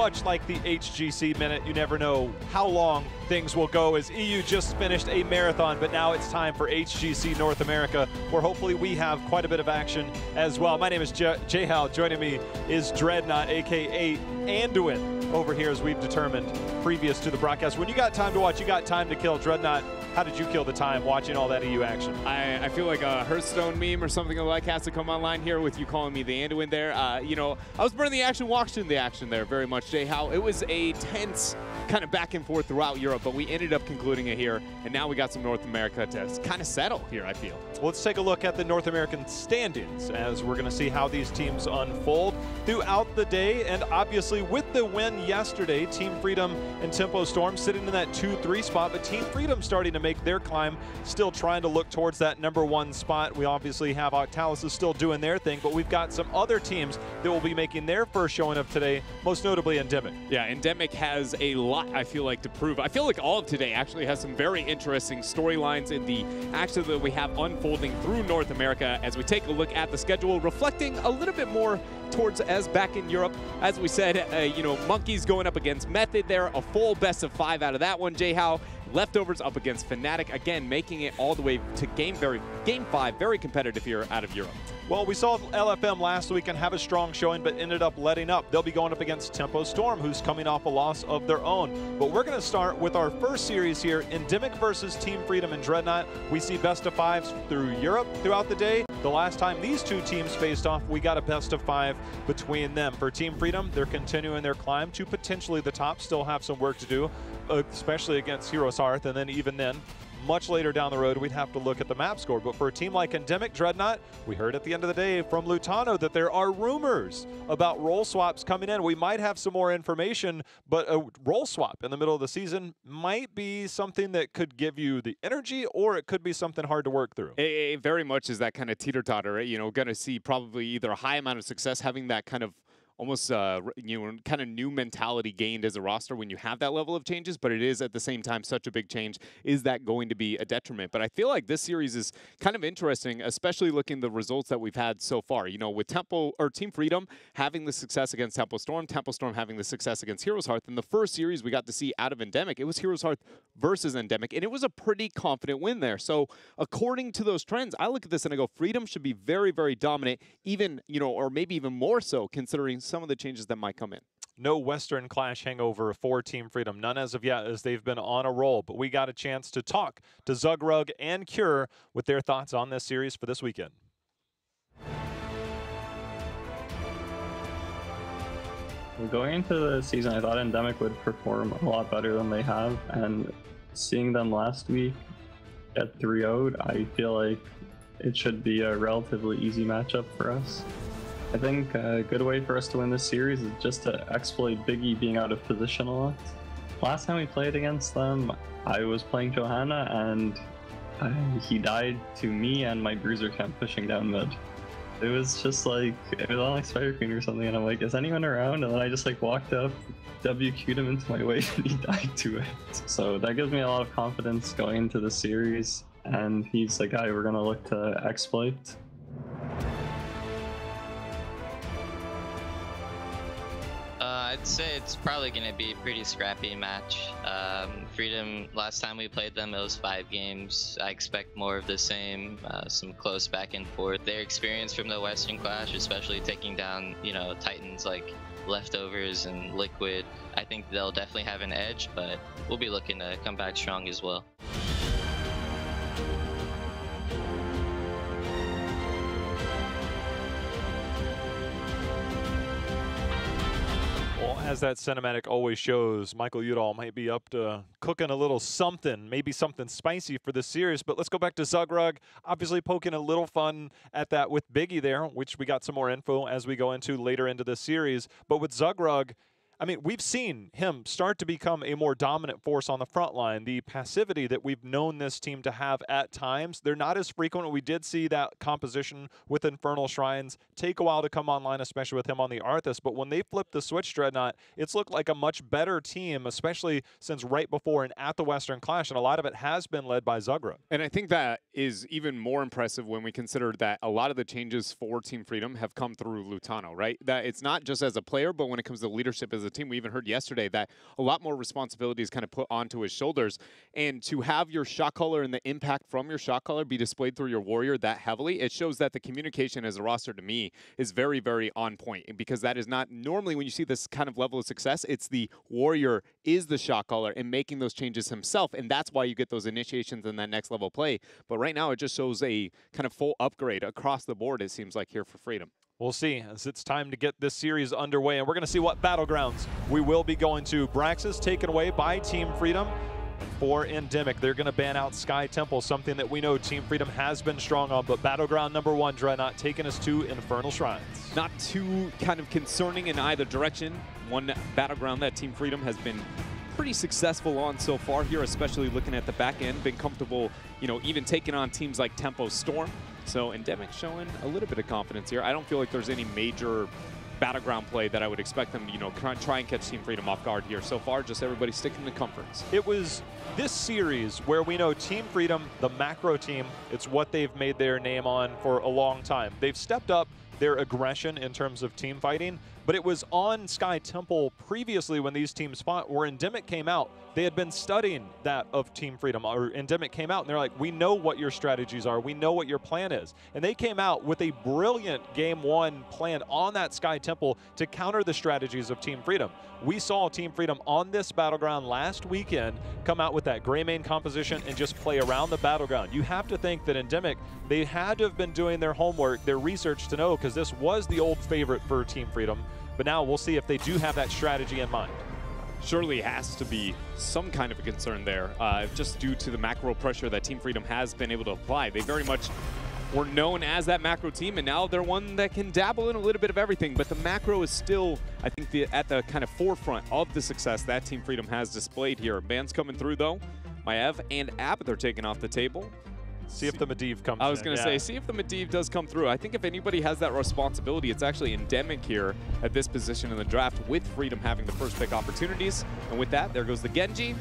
much like the HGC minute, you never know how long things will go, as EU just finished a marathon, but now it's time for HGC North America, where hopefully we have quite a bit of action as well. My name is Jay Hal. Joining me is Dreadnought, aka Anduin, over here, as we've determined previous to the broadcast. When you got time to watch, you got time to kill. Dreadnought, how did you kill the time watching all that EU action? I feel like a Hearthstone meme or something like has to come online here with you calling me the Anduin there. You know, I was burning the action, watching the action there very much, Jay. How it was a tense kind of back and forth throughout Europe, but we ended up concluding it here, and now we got some North America to kind of settle here, I feel. Well, let's take a look at the North American standings, as we're going to see how these teams unfold throughout the day. And obviously, with the win yesterday, Team Freedom and Tempo Storm sitting in that 2-3 spot, but Team Freedom starting to make their climb, still trying to look towards that #1 spot. We obviously have Octalis is still doing their thing, but we've got some other teams that will be making their first showing of today, most notably ENDEMIC. Yeah, ENDEMIC has a lot, I feel like, to prove. I feel like all of today actually has some very interesting storylines in the action that we have unfolding through North America as we take a look at the schedule, reflecting a little bit more towards as back in Europe. As we said, you know, Monkeys going up against Method there, a full best of 5 out of that one, Jay Howe. Leftovers up against Fnatic, again, making it all the way to Game 5, very competitive here out of Europe. Well, we saw LFM last week and have a strong showing, but ended up letting up. They'll be going up against Tempo Storm, who's coming off a loss of their own. But we're going to start with our first series here, ENDEMIC versus Team Freedom and Dreadnought. We see best of 5s through Europe throughout the day. The last time these two teams faced off, we got a best of 5 between them. For Team Freedom, they're continuing their climb to potentially the top, still have some work to do, especially against Heroes Hearth, and then even then, much later down the road, we'd have to look at the map score. But for a team like ENDEMIC, Dreadnought, we heard at the end of the day from Lutano that there are rumors about role swaps coming in. We might have some more information, but a role swap in the middle of the season might be something that could give you the energy, or it could be something hard to work through. It very much is that kind of teeter-totter, right? You know, going to see probably either a high amount of success, having that kind of almost you know, kind of new mentality gained as a roster when you have that level of changes, but it is at the same time such a big change. Is that going to be a detriment? But I feel like this series is kind of interesting, especially looking at the results that we've had so far. You know, with Team Freedom having the success against Tempo Storm having the success against Heroes Hearth. In the first series we got to see out of ENDEMIC, it was Heroes Hearth versus ENDEMIC, and it was a pretty confident win there. So according to those trends, I look at this and I go, Freedom should be very, very dominant, even, you know, or maybe even more so, considering some of the changes that might come in. No Western Clash hangover for Team Freedom. None as of yet, as they've been on a roll. But we got a chance to talk to Zugrug and Cure with their thoughts on this series for this weekend. Going into the season, I thought ENDEMIC would perform a lot better than they have. And seeing them last week get 3-0'd, I feel like it should be a relatively easy matchup for us. I think a good way for us to win this series is just to exploit Biggie being out of position a lot. Last time we played against them, I was playing Johanna and he died to me and my bruiser camp pushing down mid. It was just like, it was on like Spider Queen or something, and I'm like, is anyone around? And then I just like walked up, WQ'd him into my wave and he died to it. So that gives me a lot of confidence going into the series, and he's the guy we're gonna look to exploit. I'd say it's probably going to be a pretty scrappy match. Freedom, last time we played them, it was 5 games. I expect more of the same, some close back and forth. Their experience from the Western Clash, especially taking down, you know, Titans like Leftovers and Liquid, I think they'll definitely have an edge, but we'll be looking to come back strong as well. Well, as that cinematic always shows, Michael Udall might be up to cooking a little something, maybe something spicy for this series. But let's go back to Zugrug, obviously poking a little fun at that with Biggie there, which we got some more info as we go into later into the series. But with Zugrug, I mean, we've seen him start to become a more dominant force on the front line. The passivity that we've known this team to have at times, they're not as frequent. We did see that composition with Infernal Shrines take a while to come online, especially with him on the Arthas. But when they flipped the switch, Dreadnought, it's looked like a much better team, especially since right before and at the Western Clash. And a lot of it has been led by Zugrug. And I think that is even more impressive when we consider that a lot of the changes for Team Freedom have come through Lutano, right? That it's not just as a player, but when it comes to leadership as a team. We even heard yesterday that a lot more responsibility is kind of put onto his shoulders. And to have your shot caller and the impact from your shot caller be displayed through your warrior that heavily, it shows that the communication as a roster to me is very, very on point. Because that is not normally when you see this kind of level of success, it's the warrior is the shot caller and making those changes himself. And that's why you get those initiations in that next level play. But right now, it just shows a kind of full upgrade across the board, it seems like, here for Freedom. We'll see as it's time to get this series underway, and we're going to see what battlegrounds we will be going to. Braxis taken away by Team Freedom. And for ENDEMIC, they're going to ban out Sky Temple, something that we know Team Freedom has been strong on. But Battleground #1, Dreadnought, taking us to Infernal Shrines. Not too kind of concerning in either direction. One Battleground that Team Freedom has been pretty successful on so far here, especially looking at the back end, been comfortable, you know, even taking on teams like Tempo Storm. So ENDEMIC showing a little bit of confidence here. I don't feel like there's any major Battleground play that I would expect them to, you know, try and catch Team Freedom off guard here. So far, just everybody sticking to comforts. It was this series where we know Team Freedom, the macro team, it's what they've made their name on for a long time. They've stepped up their aggression in terms of team fighting, but it was on Sky Temple previously when these teams fought where ENDEMIC came out. They had been studying that of Team Freedom, or ENDEMIC came out and they're like, we know what your strategies are, we know what your plan is. And they came out with a brilliant Game 1 plan on that Sky Temple to counter the strategies of Team Freedom. We saw Team Freedom on this Battleground last weekend come out with that gray main composition and just play around the Battleground. You have to think that ENDEMIC, they had to have been doing their homework, their research to know, because this was the old favorite for Team Freedom. But now we'll see if they do have that strategy in mind. Surely has to be some kind of a concern there, just due to the macro pressure that Team Freedom has been able to apply. They very much were known as that macro team, and now they're one that can dabble in a little bit of everything. But the macro is still, I think, at the kind of forefront of the success that Team Freedom has displayed here. Bans coming through, though. Maev and App, they're taking off the table. See if the Medivh comes in. I was going to say, see if the Medivh does come through. I think if anybody has that responsibility, it's actually ENDEMIC here at this position in the draft, with Freedom having the first pick opportunities. And with that, there goes the Genji.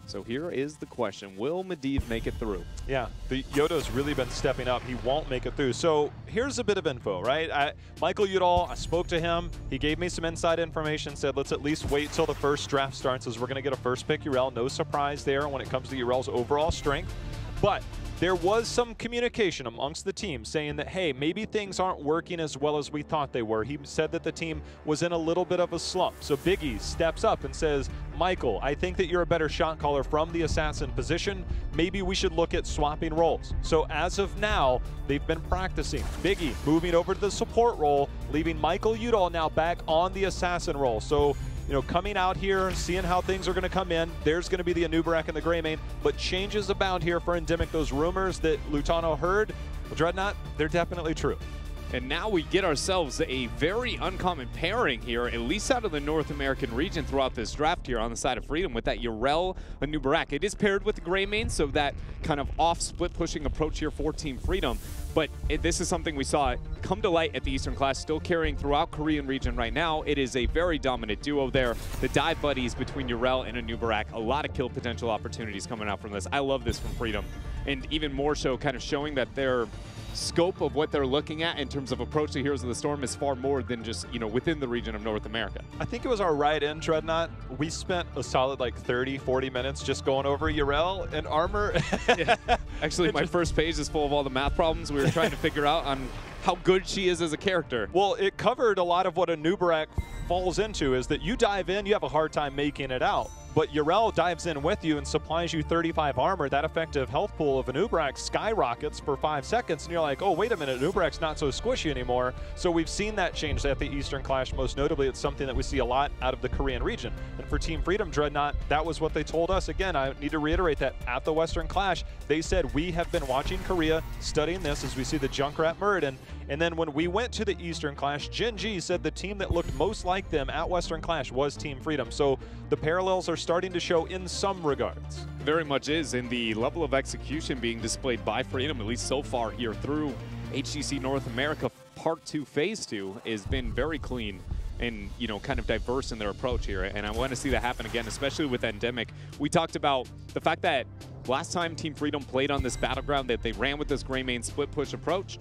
So here is the question. Will Medivh make it through? Yeah, the Yoda's really been stepping up. He won't make it through. So here's a bit of info, right? Michael Udall, I spoke to him. He gave me some inside information, said let's at least wait till the first draft starts as we're going to get a first pick Yrel. No surprise there when it comes to Yrel's overall strength. But there was some communication amongst the team saying that, hey, maybe things aren't working as well as we thought they were. He said that the team was in a little bit of a slump. So Biggie steps up and says, Michael, I think that you're a better shot caller from the assassin position. Maybe we should look at swapping roles. So as of now, they've been practicing. Biggie moving over to the support role, leaving Michael Udall now back on the assassin role. So, you know, coming out here, seeing how things are going to come in. There's going to be the Anubarak and the Grey Main, but changes abound here for ENDEMIC. Those rumors that Lutano heard, well, Dreadnought, they're definitely true. And now we get ourselves a very uncommon pairing here, at least out of the North American region throughout this draft here on the side of Freedom, with that Yrel Anubarak. It is paired with the Grey Main, so that kind of off split pushing approach here for Team Freedom. But this is something we saw come to light at the Eastern Clash, still carrying throughout Korean region right now. It is a very dominant duo there. The dive buddies between Yrel and Anubarak, a lot of kill potential opportunities coming out from this. I love this from Freedom. And even more so kind of showing that their scope of what they're looking at in terms of approach to Heroes of the Storm is far more than just, you know, within the region of North America. I think it was our ride in, Dreadnought. We spent a solid like 30, 40 minutes just going over Yrel and armor. Yeah. Actually, my first page is full of all the math problems we were trying to figure out on how good she is as a character. Well, it covered a lot of what Anubarak falls into, is that you dive in, you have a hard time making it out. But Yrel dives in with you and supplies you 35 armor. That effective health pool of Anubarak skyrockets for 5 seconds, and you're like, oh, wait a minute, Anubarak's not so squishy anymore. So we've seen that change at the Eastern Clash. Most notably, it's something that we see a lot out of the Korean region. And for Team Freedom, Dreadnought, that was what they told us. Again, I need to reiterate that at the Western Clash, they said, we have been watching Korea, studying this as we see the Junkrat Muradin. And then when we went to the Eastern Clash, Gen G said the team that looked most like them at Western Clash was Team Freedom. So the parallels are starting to show in some regards. Very much is, in the level of execution being displayed by Freedom, at least so far here through HGC North America Part 2 Phase 2, has been very clean and, you know, kind of diverse in their approach here. And I want to see that happen again, especially with ENDEMIC. We talked about the fact that last time Team Freedom played on this Battleground, that they ran with this Grey Main split push approach.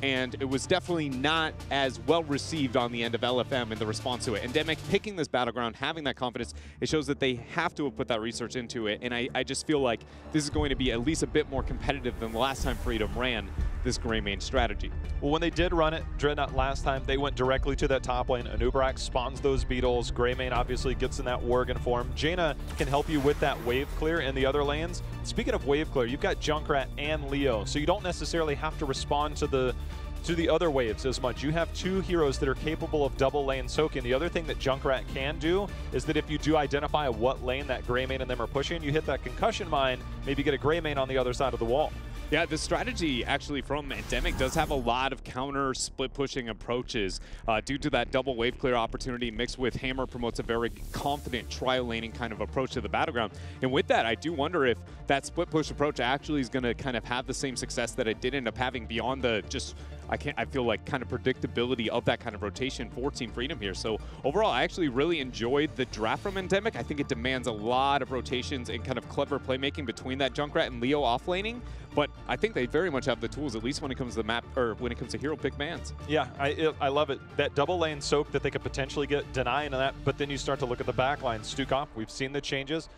and it was definitely not as well received on the end of LFM in the response to it. ENDEMIC picking this Battleground, having that confidence, it shows that they have to have put that research into it, and I just feel like this is going to be at least a bit more competitive than the last time Freedom ran this gray main strategy. Well, when they did run it, Dreadnought last time, they went directly to that top lane. Anubarak spawns those beetles. Gray main obviously gets in that Worgen form. Jaina can help you with that wave clear in the other lanes. Speaking of wave clear, you've got Junkrat and Leo, so you don't necessarily have to respond to the other waves as much. You have two heroes that are capable of double lane soaking. The other thing that Junkrat can do is that if you do identify what lane that gray main and them are pushing, you hit that concussion mine, maybe get a gray main on the other side of the wall. Yeah, the strategy actually from ENDEMIC does have a lot of counter split pushing approaches due to that double wave clear opportunity mixed with Hammer promotes a very confident trial laning kind of approach to the Battleground. And with that, I do wonder if that split push approach actually is going to kind of have the same success that it did end up having beyond the just, I feel like kind of predictability of that kind of rotation for Team Freedom here. So overall, I actually really enjoyed the draft from ENDEMIC. I think it demands a lot of rotations and kind of clever playmaking between that Junkrat and Leo offlaning. But I think they very much have the tools, at least when it comes to the map, or when it comes to hero pick bans. Yeah, I love it. That double lane soak that they could potentially get denying that, but then you start to look at the back line. Stukov, we've seen the changes.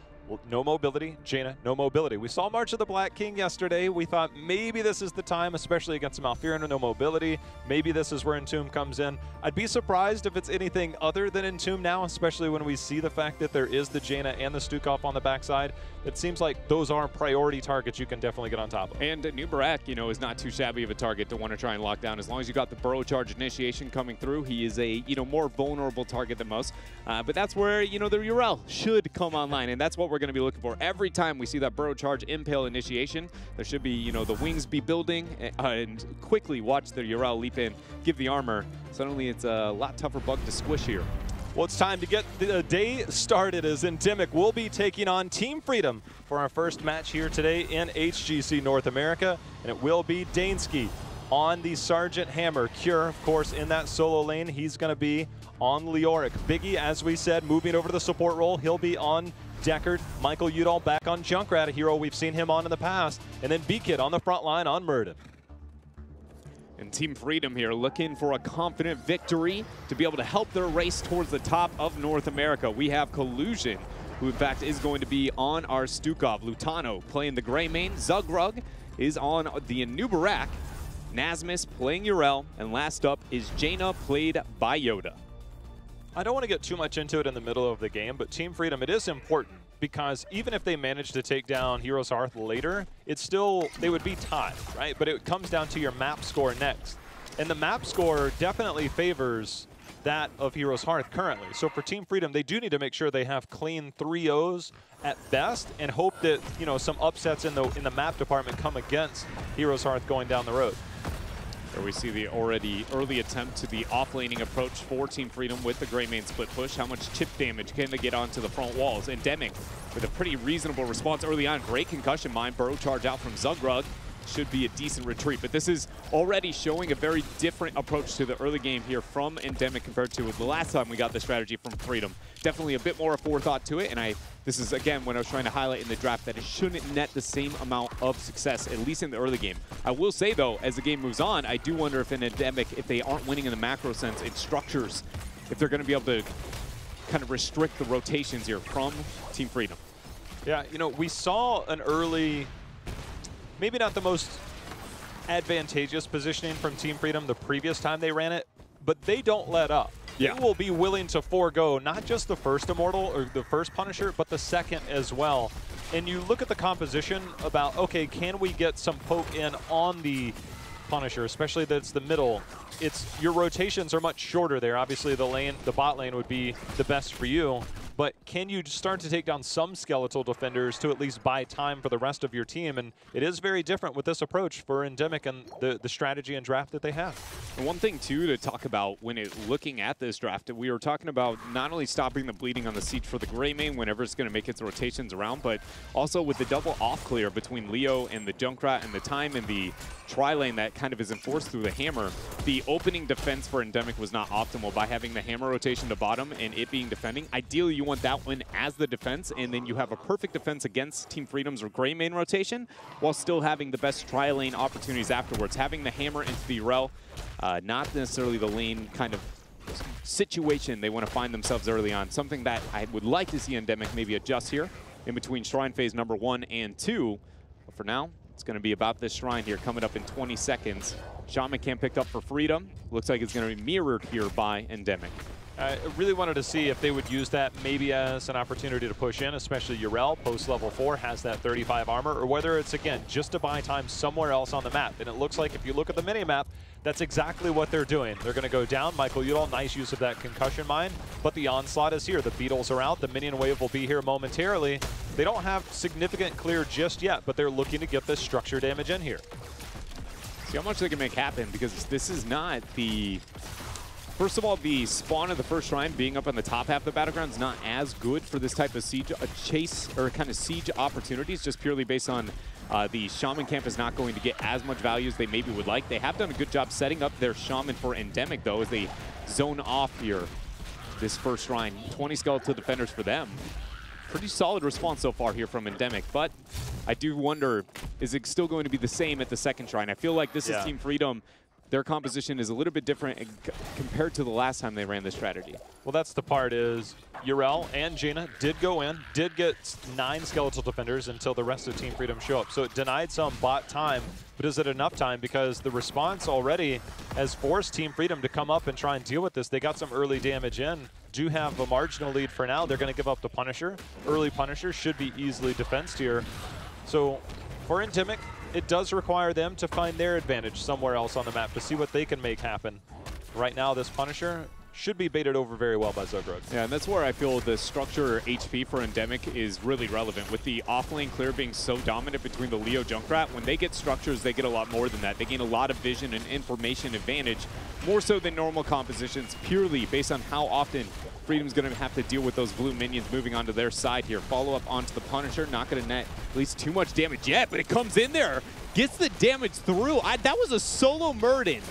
No mobility. Jaina, no mobility. We saw March of the Black King yesterday. We thought maybe this is the time, especially against Malfurion, no mobility. Maybe this is where Entomb comes in. I'd be surprised if it's anything other than Entomb now, especially when we see the fact that there is the Jaina and the Stukov on the backside. It seems like those are priority targets you can definitely get on top of. And Nubarak, you know, is not too shabby of a target to want to try and lock down. As long as you got the burrow charge initiation coming through, he is a, you know, more vulnerable target than most. But that's where, you know, the Urel should come online, and that's what we're going to be looking for. Every time we see that burrow charge impale initiation, there should be, you know, the wings be building and quickly watch the Urel leap in, give the armor. Suddenly it's a lot tougher bug to squish here. Well, it's time to get the day started as ENDEMIC will be taking on Team Freedom for our first match here today in HGC North America, and it will be Dansky on the Sergeant Hammer. Cure, of course, in that solo lane. He's going to be on Leoric. Biggie, as we said, moving over to the support role. He'll be on Deckard. Michael Udall back on Junkrat, a hero we've seen him on in the past. And then B-Kid on the front line on Murden. And Team Freedom here looking for a confident victory to be able to help their race towards the top of North America. We have Collusion, who in fact is going to be on our Stukov. Lutano playing the gray main. Zugrug is on the Nubarak. Nasmus playing Urel. And last up is Jaina, played by Yoda. I don't want to get too much into it in the middle of the game, but Team Freedom, it is important because even if they manage to take down Heroes Hearth later, it's still, they would be tied, right? But it comes down to your map score next. And the map score definitely favors that of Heroes Hearth currently. So for Team Freedom, they do need to make sure they have clean 3-0s at best and hope that, you know, some upsets in the map department come against Heroes Hearth going down the road. There we see the already early attempt to the offlaning approach for Team Freedom with the gray main split push. How much chip damage can they get onto the front walls? ENDEMIC with a pretty reasonable response early on. Great concussion mine, burrow charge out from Zugrug. Should be a decent retreat, but this is already showing a very different approach to the early game here from ENDEMIC compared to the last time we got the strategy from Freedom. Definitely a bit more of forethought to it, and this is again what I was trying to highlight in the draft, that it shouldn't net the same amount of success, at least in the early game. I will say though, as the game moves on, I do wonder if in ENDEMIC, if they aren't winning in the macro sense, it structures, if they're going to be able to kind of restrict the rotations here from Team Freedom. Yeah, you know, we saw an early, maybe not the most advantageous positioning from Team Freedom the previous time they ran it, but they don't let up. Yeah. They will be willing to forego not just the first Immortal or the first Punisher, but the second as well. And you look at the composition about, okay, can we get some poke in on the Punisher, especially that it's the middle. Your rotations are much shorter there. Obviously the bot lane would be the best for you, but can you start to take down some skeletal defenders to at least buy time for the rest of your team? And it is very different with this approach for ENDEMIC and the strategy and draft that they have. And one thing too to talk about when looking at this draft, we were talking about not only stopping the bleeding on the siege for the gray main whenever it's going to make its rotations around, but also with the double off clear between Leo and the Junkrat and the time in the tri-lane that kind of is enforced through the hammer. The opening defense for ENDEMIC was not optimal by having the hammer rotation to bottom and it being defending. Ideally, you you want that one as the defense, and then you have a perfect defense against Team Freedom's or Gray main rotation, while still having the best tri-lane opportunities afterwards. Having the hammer into the Urel, not necessarily the lane kind of situation they want to find themselves early on. Something that I would like to see ENDEMIC maybe adjust here in between Shrine Phase number 1 and 2. But for now, it's going to be about this Shrine here coming up in 20 seconds. Shaman Camp picked up for Freedom. Looks like it's going to be mirrored here by ENDEMIC. I really wanted to see if they would use that maybe as an opportunity to push in, especially Urel, post level 4, has that 35 armor, or whether it's, again, just to buy time somewhere else on the map. And it looks like if you look at the mini-map, that's exactly what they're doing. They're going to go down. Michael Udall, nice use of that concussion mine, but the onslaught is here. The Beetles are out. The minion wave will be here momentarily. They don't have significant clear just yet, but they're looking to get this structure damage in here. See how much they can make happen, because this is not the... First of all, the spawn of the first shrine being up on the top half of the Battleground is not as good for this type of siege, chase, or kind of siege opportunities, just purely based on the Shaman Camp is not going to get as much value as they maybe would like. They have done a good job setting up their Shaman for ENDEMIC, though, as they zone off here this first shrine. 20 skeletal defenders for them. Pretty solid response so far here from ENDEMIC, but I do wonder, is it still going to be the same at the second shrine? I feel like this is Team Freedom. Their composition is a little bit different compared to the last time they ran this strategy. Well, that's the part is Urel and Jaina did go in, did get 9 skeletal defenders until the rest of Team Freedom show up. So it denied some bot time, but is it enough time? Because the response already has forced Team Freedom to come up and try and deal with this. They got some early damage in, do have a marginal lead for now. They're going to give up the Punisher. Early Punisher should be easily defensed here. So for ENDEMIC, it does require them to find their advantage somewhere else on the map to see what they can make happen. Right now, this Punisher should be baited over very well by Zogrod. Yeah, and that's where I feel the structure HP for ENDEMIC is really relevant. With the off-lane clear being so dominant between the Leo Junkrat, when they get structures, they get a lot more than that. They gain a lot of vision and information advantage, more so than normal compositions, purely based on how often Freedom's going to have to deal with those blue minions moving onto their side here. Follow up onto the Punisher, not going to net at least too much damage yet, but it comes in there, gets the damage through. That was a solo Murden.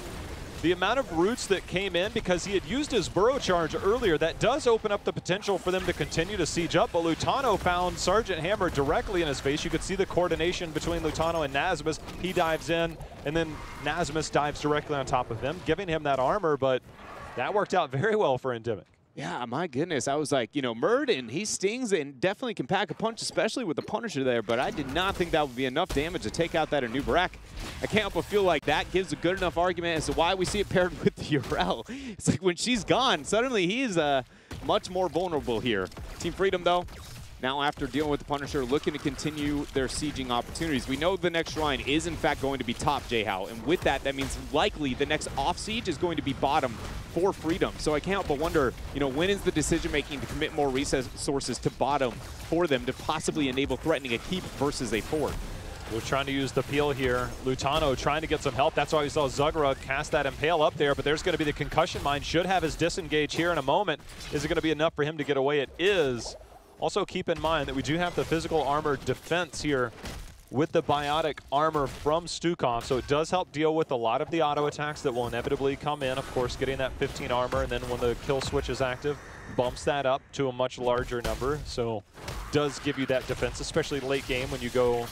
The amount of roots that came in because he had used his burrow charge earlier, that does open up the potential for them to continue to siege up, but Lutano found Sergeant Hammer directly in his face. You could see the coordination between Lutano and Nazmus. He dives in, and then Nazmus dives directly on top of him, giving him that armor, but that worked out very well for ENDEMIC. Yeah, my goodness. I was like, you know, Murden, he stings and definitely can pack a punch, especially with the Punisher there, but I did not think that would be enough damage to take out that Anubarak. I can't help but feel like that gives a good enough argument as to why we see it paired with the Urel. It's like when she's gone, suddenly he's much more vulnerable here. Team Freedom, though, now after dealing with the Punisher, looking to continue their sieging opportunities. We know the next shrine is, in fact, going to be top, J-How, and with that, that means likely the next off-siege is going to be bottom for Freedom. So I can't help but wonder, you know, when is the decision-making to commit more resources to bottom for them to possibly enable threatening a keep versus a fort? We're trying to use the peel here. Lutano trying to get some help. That's why we saw Zogrod cast that Impale up there, but there's going to be the concussion mine. Should have his disengage here in a moment. Is it going to be enough for him to get away? It is. Also keep in mind that we do have the physical armor defense here with the biotic armor from Stukov, so it does help deal with a lot of the auto attacks that will inevitably come in. Of course, getting that 15 armor, and then when the kill switch is active, bumps that up to a much larger number. So does give you that defense, especially late game when you go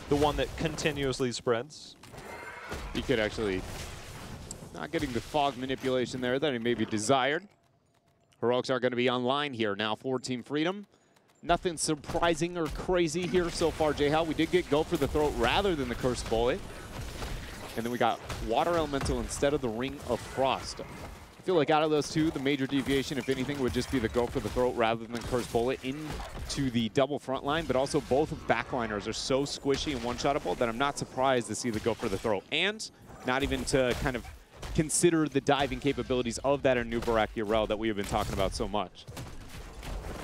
the one that continuously spreads. He could actually not getting the fog manipulation there that he maybe desired. Heroics are going to be online here now for Team Freedom. Nothing surprising or crazy here so far, J-How. We did get Go for the Throat rather than the Cursed Bullet. And then we got Water Elemental instead of the Ring of Frost. I feel like out of those two, the major deviation, if anything, would just be the Go for the Throat rather than Cursed Bullet into the double front line. But also both backliners are so squishy and one-shottable that I'm not surprised to see the Go for the Throat. And not even to kind of consider the diving capabilities of that Anubarak Urel that we have been talking about so much.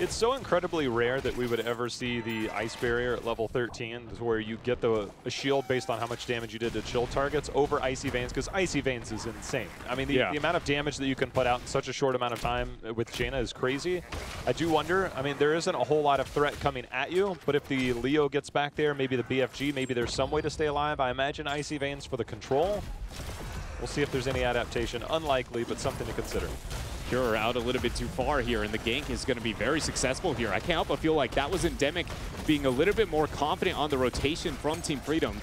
It's so incredibly rare that we would ever see the Ice Barrier at level 13, where you get a shield based on how much damage you did to chill targets over Icy Veins, because Icy Veins is insane. I mean, the amount of damage that you can put out in such a short amount of time with Jaina is crazy. I do wonder, I mean, there isn't a whole lot of threat coming at you, but if the Leo gets back there, maybe the BFG, maybe there's some way to stay alive. I imagine Icy Veins for the control. We'll see if there's any adaptation. Unlikely, but something to consider. Cure out a little bit too far here, and the gank is going to be very successful here. I can't help but feel like that was ENDEMIC being a little bit more confident on the rotation from Team Freedom.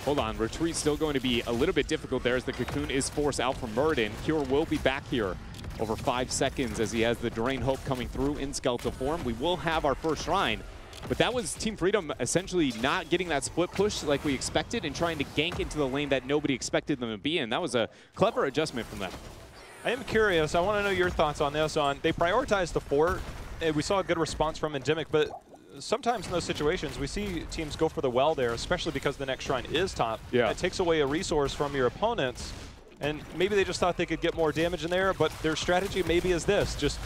Hold on, retreat still going to be a little bit difficult there as the Cocoon is forced out from Muradin. Cure will be back here over 5 seconds as he has the Drain Hope coming through in skeletal form. We will have our first Shrine, but that was Team Freedom essentially not getting that split push like we expected and trying to gank into the lane that nobody expected them to be in. That was a clever adjustment from them. I am curious. I want to know your thoughts on this. They prioritized the fort, and we saw a good response from ENDEMIC, but sometimes in those situations, we see teams go for the well there, especially because the next shrine is top. Yeah. It takes away a resource from your opponents, and maybe they just thought they could get more damage in there, but their strategy maybe is this, just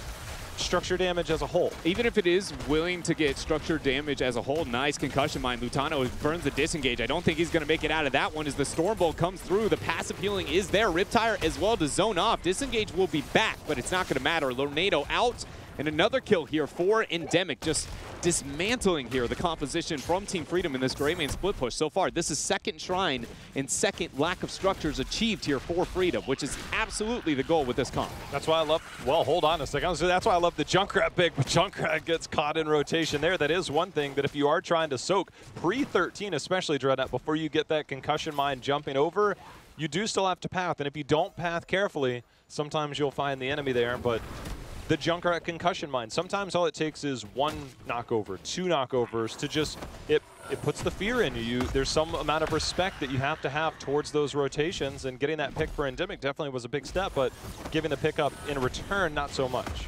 structure damage as a whole. Even if it is willing to get structured damage as a whole, nice concussion mine. Lutano burns the disengage. I don't think he's going to make it out of that one as the Stormbolt comes through. The passive healing is there. Riptire as well to zone off. Disengage will be back, but it's not going to matter. Lornado out. And another kill here for ENDEMIC, just dismantling here the composition from Team Freedom in this Greymane split push. So far, this is second Shrine and second lack of structures achieved here for Freedom, which is absolutely the goal with this comp. That's why I love, well, hold on a second. That's why I love the Junkrat pick, but Junkrat gets caught in rotation there. That is one thing, but if you are trying to soak, pre-13 especially, Dreadnought, before you get that concussion mine jumping over, you do still have to path, and if you don't path carefully, sometimes you'll find the enemy there, but the Junkrat concussion mine, sometimes all it takes is 1 knockover, 2 knockovers to just, it puts the fear in you. There's some amount of respect that you have to have towards those rotations, and getting that pick for ENDEMIC definitely was a big step, but giving the pickup in return, not so much.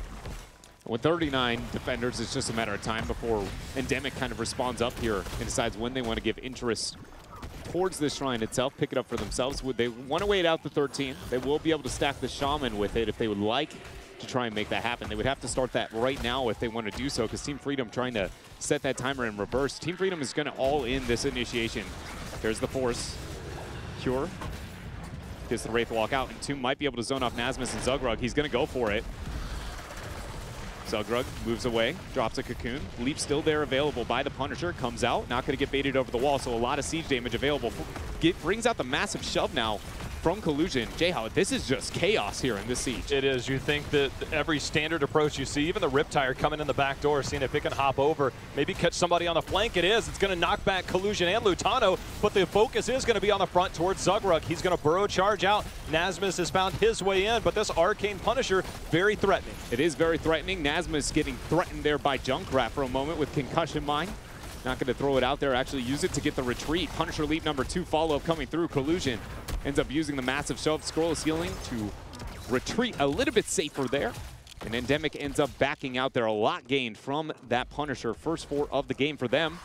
With 39 defenders, it's just a matter of time before ENDEMIC kind of responds up here and decides when they want to give interest towards this shrine itself, pick it up for themselves. Would they want to wait out the 13? They will be able to stack the Shaman with it if they would like to try and make that happen. They would have to start that right now if they want to do so, because Team Freedom trying to set that timer in reverse. Team Freedom is going to all in this initiation. There's the Force. Cure gets the Wraith walk out, and Tomb might be able to zone off Nasmus and Zugrug. He's going to go for it. Zugrug moves away, drops a Cocoon. Leap still there available by the Punisher. Comes out, not going to get baited over the wall, so a lot of siege damage available. Brings out the massive shove now from Collusion. Jayhow, this is just chaos here in this siege. It is. You think that every standard approach you see, even the Riptire coming in the back door, seeing if it can hop over, maybe catch somebody on the flank. It is. It's going to knock back Collusion and Lutano, but the focus is going to be on the front towards Zugrug. He's going to burrow charge out. Nasmus has found his way in, but this Arcane Punisher, very threatening. It is very threatening. Nasmus getting threatened there by Junkrat for a moment with Concussion Mine. Not going to throw it out there, actually use it to get the retreat. Punisher Leap number 2 follow-up coming through. Collusion ends up using the massive shove, scroll ceiling to retreat a little bit safer there. And ENDEMIC ends up backing out there. A lot gained from that Punisher. First 4 of the game for them.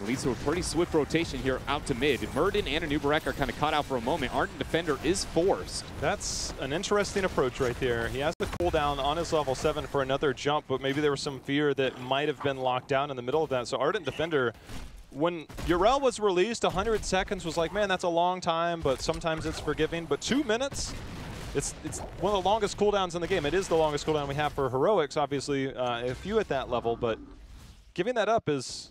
It leads to a pretty swift rotation here out to mid. Muradin and Anubarak are kind of caught out for a moment. Ardent Defender is forced. That's an interesting approach right there. He has the cooldown on his level 7 for another jump, but maybe there was some fear that might have been locked down in the middle of that. So Ardent Defender, when Yrel was released, 100 seconds was like, man, that's a long time, but sometimes it's forgiving. But 2 minutes, it's one of the longest cooldowns in the game. It is the longest cooldown we have for heroics, obviously, a few at that level, but giving that up is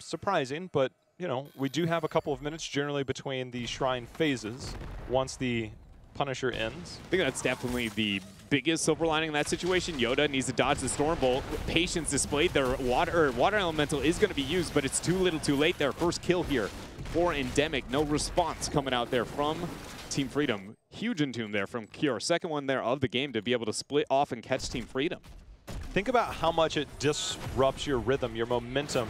surprising, but you know, we do have a couple of minutes generally between the shrine phases once the Punisher ends. I think that's definitely the biggest silver lining in that situation. Yoda needs to dodge the Stormbolt. Patience displayed. Their water elemental is going to be used, but it's too little too late. Their first kill here for ENDEMIC. No response coming out there from Team Freedom. Huge entomb there from Cure. Second one there of the game to be able to split off and catch Team Freedom. Think about how much it disrupts your rhythm, your momentum.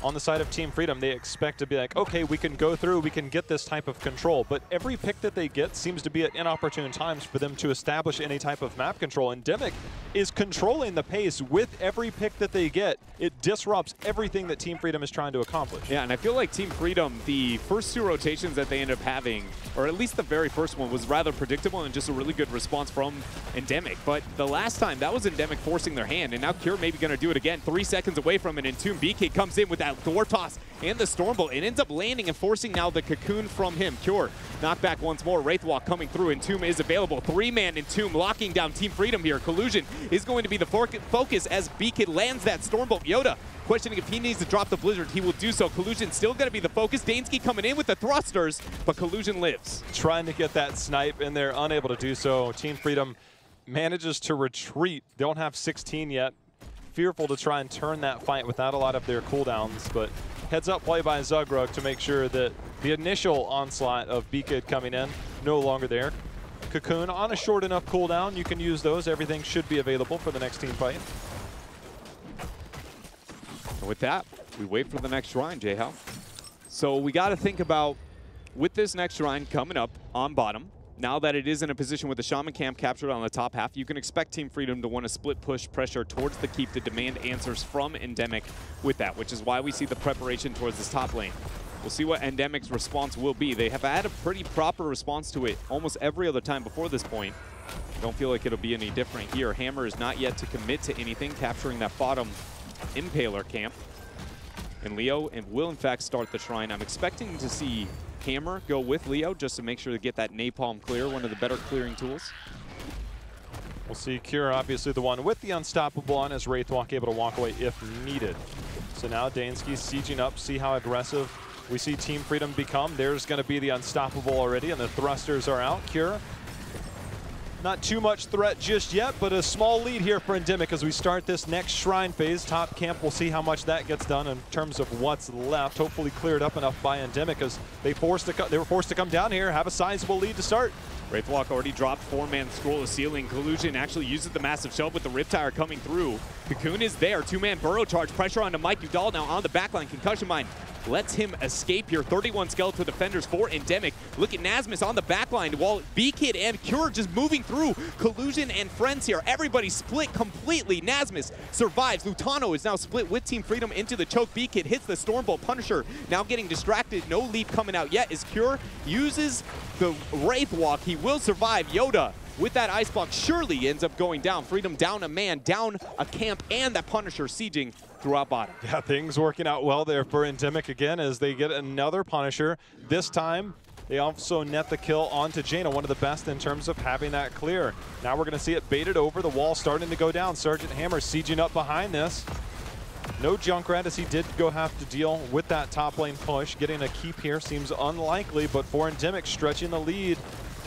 On the side of Team Freedom, they expect to be like, okay, we can go through, we can get this type of control. But every pick that they get seems to be at inopportune times for them to establish any type of map control. And ENDEMIC is controlling the pace with every pick that they get. It disrupts everything that Team Freedom is trying to accomplish. Yeah, and I feel like Team Freedom, the first 2 rotations that they ended up having, or at least the very first one, was rather predictable and just a really good response from ENDEMIC. But the last time, that was ENDEMIC forcing their hand, and now Cure maybe going to do it again. 3 seconds away from an Entomb. BK comes in with that Thor toss and the Stormbolt. It ends up landing and forcing now the Cocoon from him. Cure, knockback once more. Wraithwalk coming through. Entomb is available. 3-man Entomb locking down Team Freedom here. Collusion is going to be the focus as BK lands that Stormbolt. Yoda questioning if he needs to drop the Blizzard. He will do so. Collusion still going to be the focus. Dansky coming in with the thrusters, but Collusion lives. Trying to get that snipe in there, unable to do so. Team Freedom manages to retreat. Don't have 16 yet. Fearful to try and turn that fight without a lot of their cooldowns, but heads up play by Zugrug to make sure that the initial onslaught of B-Kid coming in, no longer there. Cocoon on a short enough cooldown, you can use those. Everything should be available for the next team fight. And with that, we wait for the next shrine, J-How. So we got to think about, with this next shrine coming up on bottom, now that it is in a position with the Shaman camp captured on the top half, you can expect Team Freedom to want to split push pressure towards the keep to demand answers from ENDEMIC with that, which is why we see the preparation towards this top lane. We'll see what ENDEMIC's response will be. They have had a pretty proper response to it almost every other time before this point. Don't feel like it'll be any different here. Hammer is not yet to commit to anything, capturing that bottom Impaler camp. And Leo will in fact start the shrine. I'm expecting to see Hammer go with Leo just to make sure to get that napalm clear, one of the better clearing tools. We'll see Cure, obviously the one with the Unstoppable on, as Wraithwalk able to walk away if needed. So now Dansky sieging up, see how aggressive we see Team Freedom become. There's going to be the Unstoppable already, and the thrusters are out. Cure, not too much threat just yet, but a small lead here for ENDEMIC as we start this next shrine phase. Top camp, we'll see how much that gets done in terms of what's left. Hopefully cleared up enough by ENDEMIC as they were forced to come down here, have a sizable lead to start. Wraithwalk already dropped 4-man Scroll of Sealing. Collusion actually uses the massive shove with the Riptire coming through. Cocoon is there. 2-man Burrow Charge. Pressure onto Mike Udall now on the backline. Concussion Mine lets him escape here. 31 skeletal defenders for ENDEMIC. Look at Nasmus on the backline while B-Kid and Cure just moving through. Collusion and friends here. Everybody split completely. Nasmus survives. Lutano is now split with Team Freedom into the choke. B-Kid hits the Stormbolt. Punisher now getting distracted. No leap coming out yet as Cure uses the Wraithwalk. He will survive. Yoda with that ice block surely ends up going down. Freedom down a man, down a camp, and that Punisher sieging throughout bottom. Yeah, things working out well there for ENDEMIC again as they get another Punisher. This time, they also net the kill onto Jaina, one of the best in terms of having that clear. Now we're going to see it baited over, the wall starting to go down. Sergeant Hammer sieging up behind this. No Junkrat as he did have to deal with that top lane push. Getting a keep here seems unlikely, but for ENDEMIC stretching the lead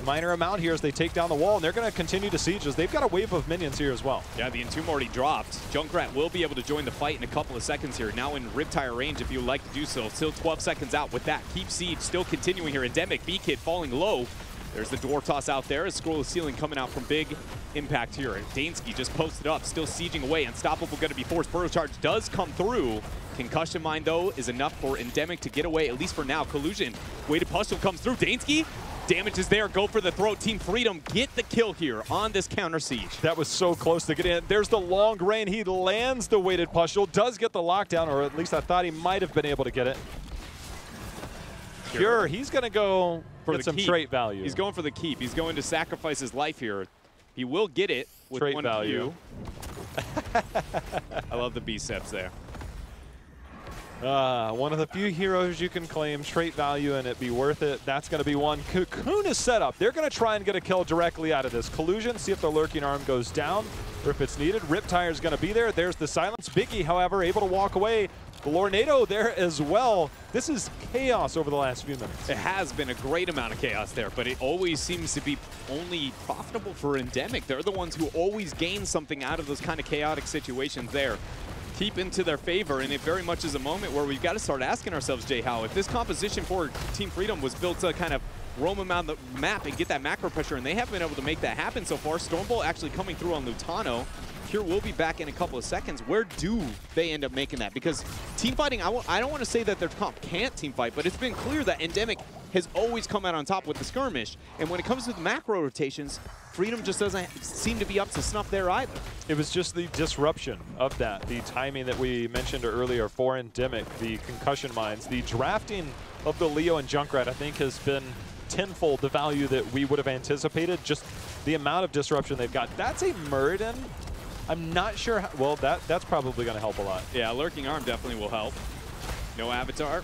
minor amount here as they take down the wall, and they're going to continue to siege as they've got a wave of minions here as well. Yeah, the Entomb already dropped. Junkrat will be able to join the fight in a couple of seconds here. Now in Riptire range if you would like to do so. Still 12 seconds out with that. Keep siege still continuing here. ENDEMIC, B-Kid falling low. There's the Dwarf Toss out there. A Scroll of Sealing coming out from big impact here. And Dansky just posted up, still sieging away. Unstoppable going to be forced. Burrow Charge does come through. Concussion Mine, though, is enough for ENDEMIC to get away, at least for now. Collusion, weighted pustule comes through. Dansky, damage is there. Go for the throat. Team Freedom get the kill here on this counter siege. That was so close to get in. There's the long rain. He lands the weighted pustule, does get the lockdown, or at least I thought he might have been able to get it. Cure, he's going to go for some trait value. He's going for the keep. He's going to sacrifice his life here. He will get it with trait one value. I love the biceps there. One of the few heroes you can claim trait value and it be worth it. That's going to be one. Cocoon is set up. They're going to try and get a kill directly out of this. Collusion, see if the lurking arm goes down or if it's needed. Riptire is going to be there. There's the silence. Biggie, however, able to walk away. The Lornado there as well. This is chaos over the last few minutes. It has been a great amount of chaos there, but it always seems to be only profitable for ENDEMIC. They're the ones who always gain something out of those kind of chaotic situations there. Keep into their favor, and it very much is a moment where we've got to start asking ourselves, J-How, if this composition for Team Freedom was built to kind of roam around the map and get that macro pressure, and they haven't been able to make that happen so far. Stormbolt actually coming through on Lutano. Cure will be back in a couple of seconds. Where do they end up making that? Because team fighting, I don't want to say that their comp can't team fight, but it's been clear that ENDEMIC has always come out on top with the skirmish. And when it comes to the macro rotations, Freedom just doesn't seem to be up to snuff there either. It was just the disruption of that, the timing that we mentioned earlier for ENDEMIC, the concussion mines, the drafting of the Leo and Junkrat, I think has been tenfold the value that we would have anticipated, just the amount of disruption they've got. That's a Muradin. I'm not sure how, well, that's probably going to help a lot. Yeah, Lurking Arm definitely will help. No Avatar,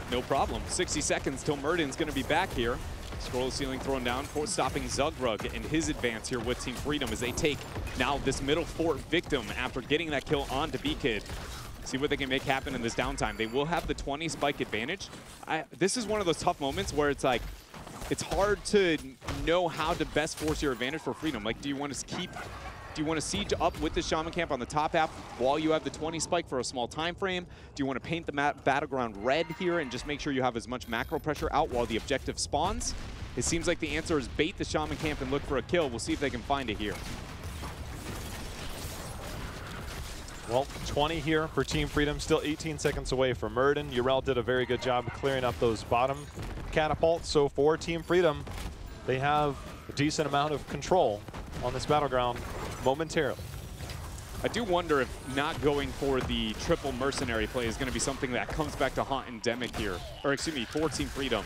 no problem. 60 seconds till Muradin's going to be back here. Scroll of Sealing thrown down for stopping Zugrug and his advance here with Team Freedom as they take now this middle fort victim after getting that kill onto B-Kid. See what they can make happen in this downtime. They will have the 20 spike advantage. This is one of those tough moments where it's like, it's hard to know how to best force your advantage for Freedom. Like, do you want to siege up with the Shaman Camp on the top half while you have the 20 spike for a small time frame? Do you want to paint the Battleground red here and just make sure you have as much macro pressure out while the objective spawns? It seems like the answer is bait the Shaman Camp and look for a kill. We'll see if they can find it here. Well, 20 here for Team Freedom, still 18 seconds away from Murden. Urel did a very good job clearing up those bottom catapults. So for Team Freedom, they have a decent amount of control on this Battleground momentarily. I do wonder if not going for the triple mercenary play is going to be something that comes back to haunt ENDEMIC here, or excuse me, for Team Freedom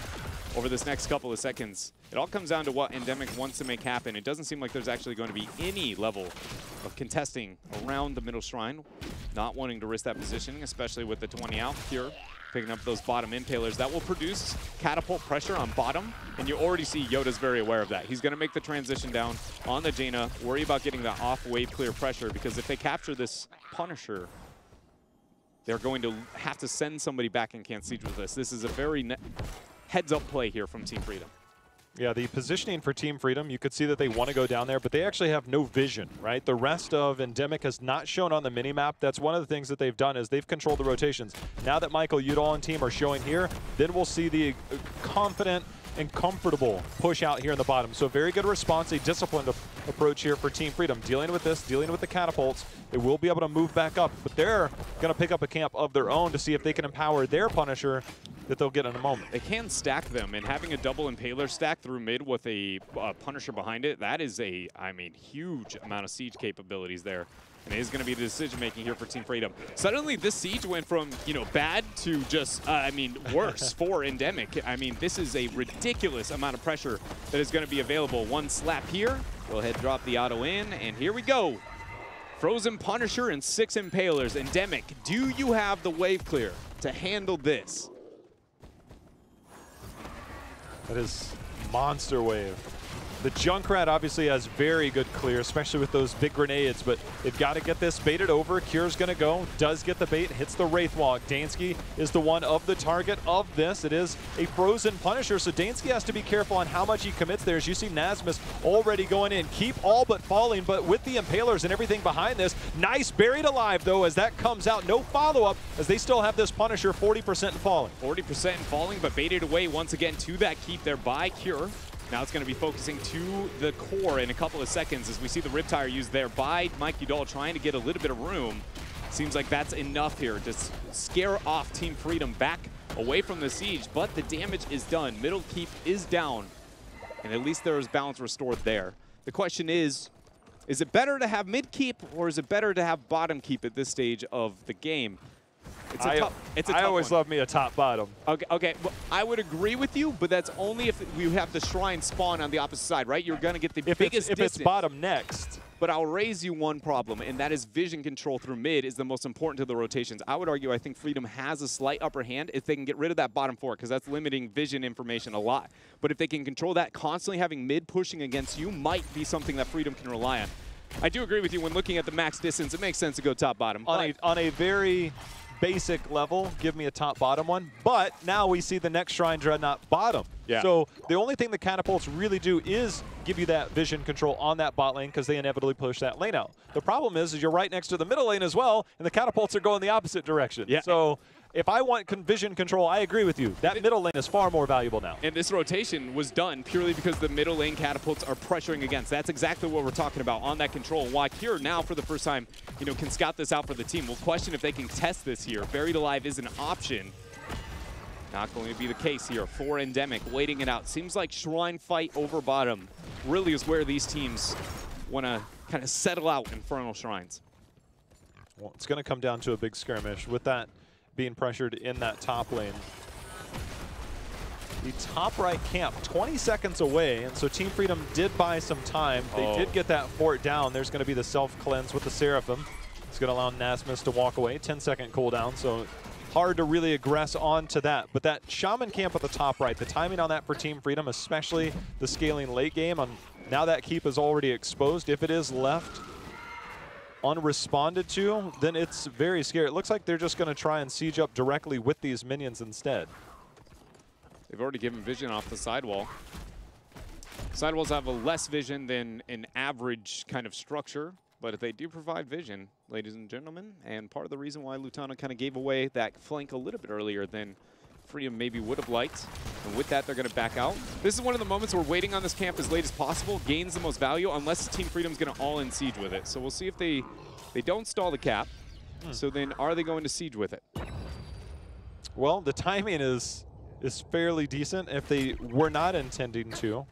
over this next couple of seconds. It all comes down to what ENDEMIC wants to make happen. It doesn't seem like there's actually going to be any level of contesting around the middle shrine, not wanting to risk that positioning, especially with the 20 out here, picking up those bottom impalers. That will produce catapult pressure on bottom, and you already see Yoda's very aware of that. He's going to make the transition down on the Jaina, worry about getting that off wave clear pressure, because if they capture this Punisher, they're going to have to send somebody back and can't siege with this. This is a very heads-up play here from Team Freedom. Yeah, the positioning for Team Freedom, you could see that they want to go down there, but they actually have no vision, right? The rest of ENDEMIC has not shown on the minimap. That's one of the things that they've done is they've controlled the rotations. Now that Michael, Udall, and team are showing here, then we'll see the confident and comfortable push out here in the bottom. So very good response, a disciplined approach here for Team Freedom. Dealing with this, dealing with the catapults, they will be able to move back up, but they're going to pick up a camp of their own to see if they can empower their Punisher that they'll get in a moment. They can stack them, and having a double Impaler stack through mid with a Punisher behind it, that is a, I mean, huge amount of siege capabilities there. And it is going to be the decision-making here for Team Freedom. Suddenly, this siege went from, you know, bad to just, I mean, worse for ENDEMIC. I mean, this is a ridiculous amount of pressure that is going to be available. One slap here. Go ahead, drop the auto in, and here we go. Frozen Punisher and 6 Impalers. ENDEMIC, do you have the wave clear to handle this? That is monster wave. The Junkrat obviously has very good clear, especially with those big grenades, but they've got to get this baited over. Cure's going to go, does get the bait, hits the Wraith Walk. Dansky is the one of the target of this. It is a Frozen Punisher, so Dansky has to be careful on how much he commits there. As you see Nasmus already going in. Keep all but falling, but with the Impalers and everything behind this, nice buried alive though as that comes out. No follow-up as they still have this Punisher 40% falling. 40% falling, but baited away once again to that keep there by Cure. Now it's going to be focusing to the core in a couple of seconds as we see the Riptire used there by Mike Udall trying to get a little bit of room. Seems like that's enough here to scare off Team Freedom back away from the siege, but the damage is done. Middle keep is down, and at least there is balance restored there. The question is it better to have mid keep or is it better to have bottom keep at this stage of the game? It's a tough I always love me a top bottom. Okay. Well, I would agree with you, but that's only if we have the shrine spawn on the opposite side, right? You're going to get the biggest distance. If it's bottom next. But I'll raise you one problem, and that is vision control through mid is the most important to the rotations. I would argue I think Freedom has a slight upper hand if they can get rid of that bottom 4, because that's limiting vision information a lot. But if they can control that, constantly having mid pushing against you might be something that Freedom can rely on. I do agree with you when looking at the max distance, it makes sense to go top-bottom. On a very basic level, give me a top-bottom one, but now we see the next Shrine Dreadnought bottom. Yeah. So the only thing the catapults really do is give you that vision control on that bot lane because they inevitably push that lane out. The problem is you're right next to the middle lane as well, and the catapults are going the opposite direction. Yeah. So if I want vision control, I agree with you. That middle lane is far more valuable now. And this rotation was done purely because the middle lane catapults are pressuring against. That's exactly what we're talking about on that control. Why Cure now, for the first time, you know, can scout this out for the team. We'll question if they can test this here. Buried Alive is an option. Not going to be the case here for ENDEMIC, waiting it out. Seems like Shrine fight over bottom really is where these teams want to kind of settle out Infernal Shrines. Well, it's going to come down to a big skirmish with that being pressured in that top lane. The top right camp, 20 seconds away, and so Team Freedom did buy some time. They did get that fort down. There's going to be the self-cleanse with the Seraphim. It's going to allow Nasmus to walk away. 10-second cooldown, so hard to really aggress onto that. But that Shaman camp at the top right, the timing on that for Team Freedom, especially the scaling late game, now that keep is already exposed. If it is left unresponded to, then it's very scary. It looks like they're just going to try and siege up directly with these minions instead. They've already given vision off the sidewall. Sidewalls have a less vision than an average kind of structure, but they do provide vision, ladies and gentlemen. And part of the reason why Lutano kind of gave away that flank a little bit earlier than Freedom maybe would have liked. And with that, they're going to back out. This is one of the moments where waiting on this camp as late as possible gains the most value, unless Team Freedom's going to all-in siege with it. So we'll see if they don't stall the cap. So then are they going to siege with it? Well, the timing is fairly decent if they were not intending to.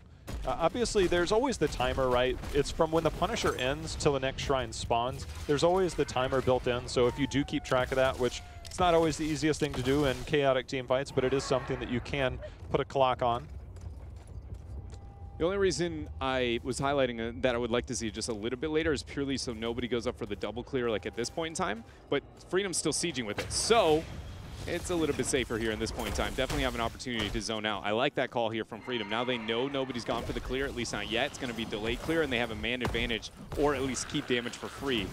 Obviously, there's always the timer, right? It's from when the Punisher ends till the next shrine spawns. There's always the timer built in, so if you do keep track of that, which it's not always the easiest thing to do in chaotic team fights, but it is something that you can put a clock on. The only reason I was highlighting that I would like to see just a little bit later is purely so nobody goes up for the double clear like at this point in time, but Freedom's still sieging with it. So it's a little bit safer here in this point in time. Definitely have an opportunity to zone out. I like that call here from Freedom. Now they know nobody's gone for the clear, at least not yet. It's going to be delayed clear, and they have a man advantage, or at least keep damage for free.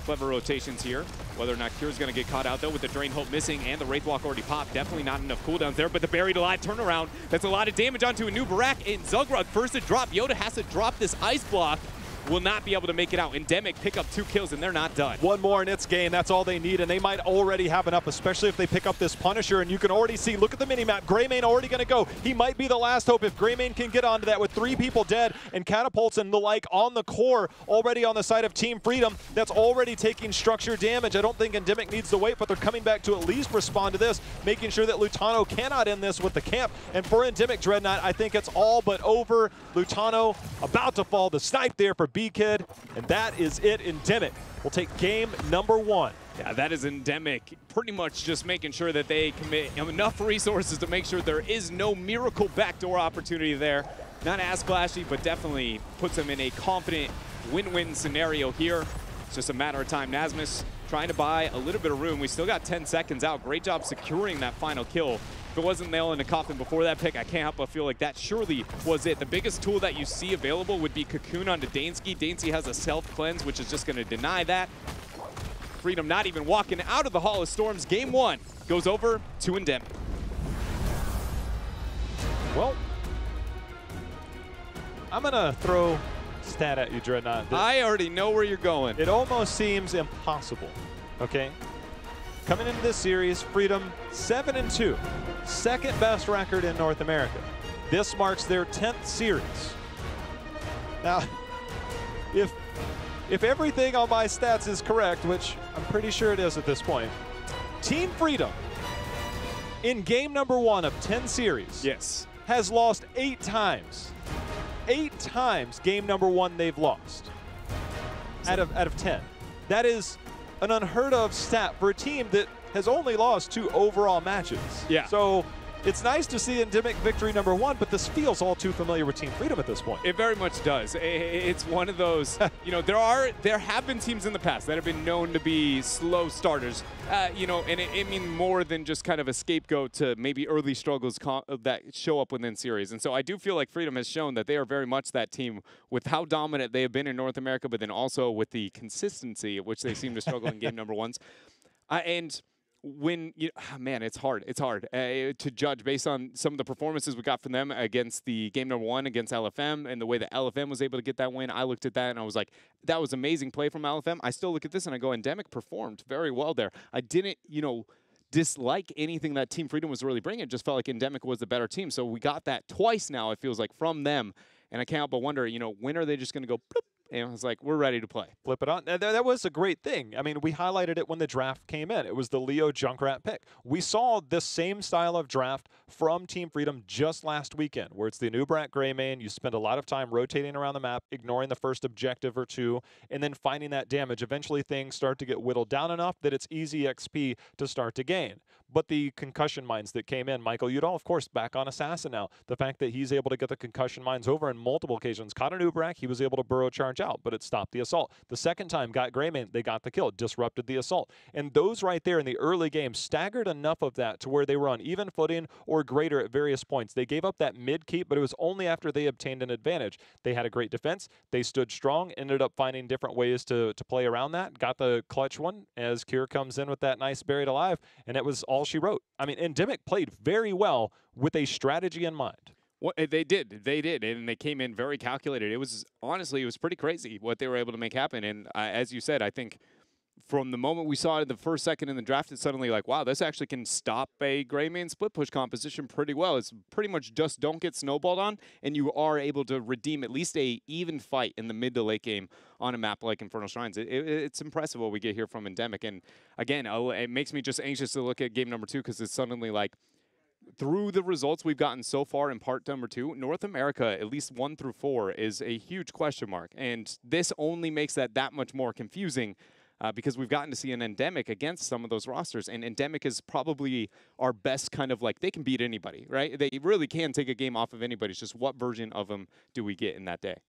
Clever rotations here. Whether or not Cure's going to get caught out, though, with the Drain Hope missing and the Wraith Walk already popped. Definitely not enough cooldowns there, but the Buried Alive turnaround. That's a lot of damage onto a new Barak. And Zugrug first to drop. Yoda has to drop this Ice Block. Will not be able to make it out. ENDEMIC pick up 2 kills, and they're not done. One more and it's game. That's all they need, and they might already have enough, especially if they pick up this Punisher, and you can already see, look at the minimap, Greymane already going to go. He might be the last hope if Greymane can get onto that with 3 people dead and catapults and the like on the core already on the side of Team Freedom. That's already taking structure damage. I don't think ENDEMIC needs to wait, but they're coming back to at least respond to this, making sure that Lutano cannot end this with the camp. And for ENDEMIC Dreadnought, I think it's all but over. Lutano about to fall. The snipe there for B-Kid. And that is it. ENDEMIC will take game number 1. Yeah, that is ENDEMIC pretty much just making sure that they commit enough resources to make sure there is no miracle backdoor opportunity there. Not as flashy, but definitely puts them in a confident win-win scenario here. It's just a matter of time. Nasmus trying to buy a little bit of room. We still got 10 seconds out. Great job securing that final kill. If it wasn't nail in the coffin before that pick, I can't help but feel like that surely was it. The biggest tool that you see available would be Cocoon onto Dansky. Dansky has a self-cleanse, which is just going to deny that. Freedom not even walking out of the Hall of Storms. Game 1 goes over to ENDEMIC. Well, I'm going to throw a stat at you, Dreadnought. I already know where you're going. It almost seems impossible, okay? Coming into this series, Freedom 7-2, second best record in North America. This marks their 10th series. Now, if everything on my stats is correct, which I'm pretty sure it is at this point, Team Freedom in game number 1 of 10 series has lost 8 times. 8 times game number 1 they've lost out of 10. That is an unheard of stat for a team that has only lost 2 overall matches. Yeah. So it's nice to see ENDEMIC victory number 1, but this feels all too familiar with Team Freedom at this point. It very much does. It's one of those, you know, there have been teams in the past that have been known to be slow starters, you know, and it means more than just kind of a scapegoat to maybe early struggles that show up within series. And so I do feel like Freedom has shown that they are very much that team with how dominant they have been in North America, but then also with the consistency at which they seem to struggle in game number 1s. And when man, it's hard to judge based on some of the performances we got from them against the game number 1 against LFM and the way that LFM was able to get that win. I looked at that and I was like, that was amazing play from LFM. I still look at this and I go, ENDEMIC performed very well there. I didn't, dislike anything that Team Freedom was really bringing. It just felt like ENDEMIC was the better team. So we got that twice now, it feels like, from them. And I can't help but wonder, when are they just going to go bloop? And I was like, we're ready to play. Flip it on. That was a great thing. I mean, we highlighted it when the draft came in. It was the Leo Junkrat pick. We saw this same style of draft from Team Freedom just last weekend, where it's the Nubrak Greymane. You spend a lot of time rotating around the map, ignoring the first objective or 2, and then finding that damage. Eventually, things start to get whittled down enough that it's easy XP to start to gain. But the concussion mines that came in, Michael Udall, of course, back on Assassin now. The fact that he's able to get the concussion mines over in multiple occasions. Caught a Nubrak, he was able to burrow charge out, but it stopped the assault. The second time, got Greymane, they got the kill, disrupted the assault. And those right there in the early game staggered enough of that to where they were on even footing or greater at various points. They gave up that mid keep, but it was only after they obtained an advantage. They had a great defense. They stood strong, ended up finding different ways to play around that. Got the clutch one as Kira comes in with that nice Buried Alive, and it was all she wrote. I mean, ENDEMIC played very well with a strategy in mind. Well, they did, and they came in very calculated. It was honestly, it was pretty crazy what they were able to make happen. And as you said, I think from the moment we saw it in the first second in the draft, it's suddenly like, wow, this actually can stop a gray main split push composition pretty well. It's pretty much just don't get snowballed on, and you are able to redeem at least a even fight in the mid to late game on a map like Infernal Shrines. It's impressive what we get here from ENDEMIC. And again, it makes me just anxious to look at game number 2 because it's suddenly like, through the results we've gotten so far in part number 2, North America, at least 1 through 4, is a huge question mark. And this only makes that much more confusing because we've gotten to see an ENDEMIC against some of those rosters. And ENDEMIC is probably our best kind of like, they can beat anybody, right? They really can take a game off of anybody. It's just what version of them do we get in that day?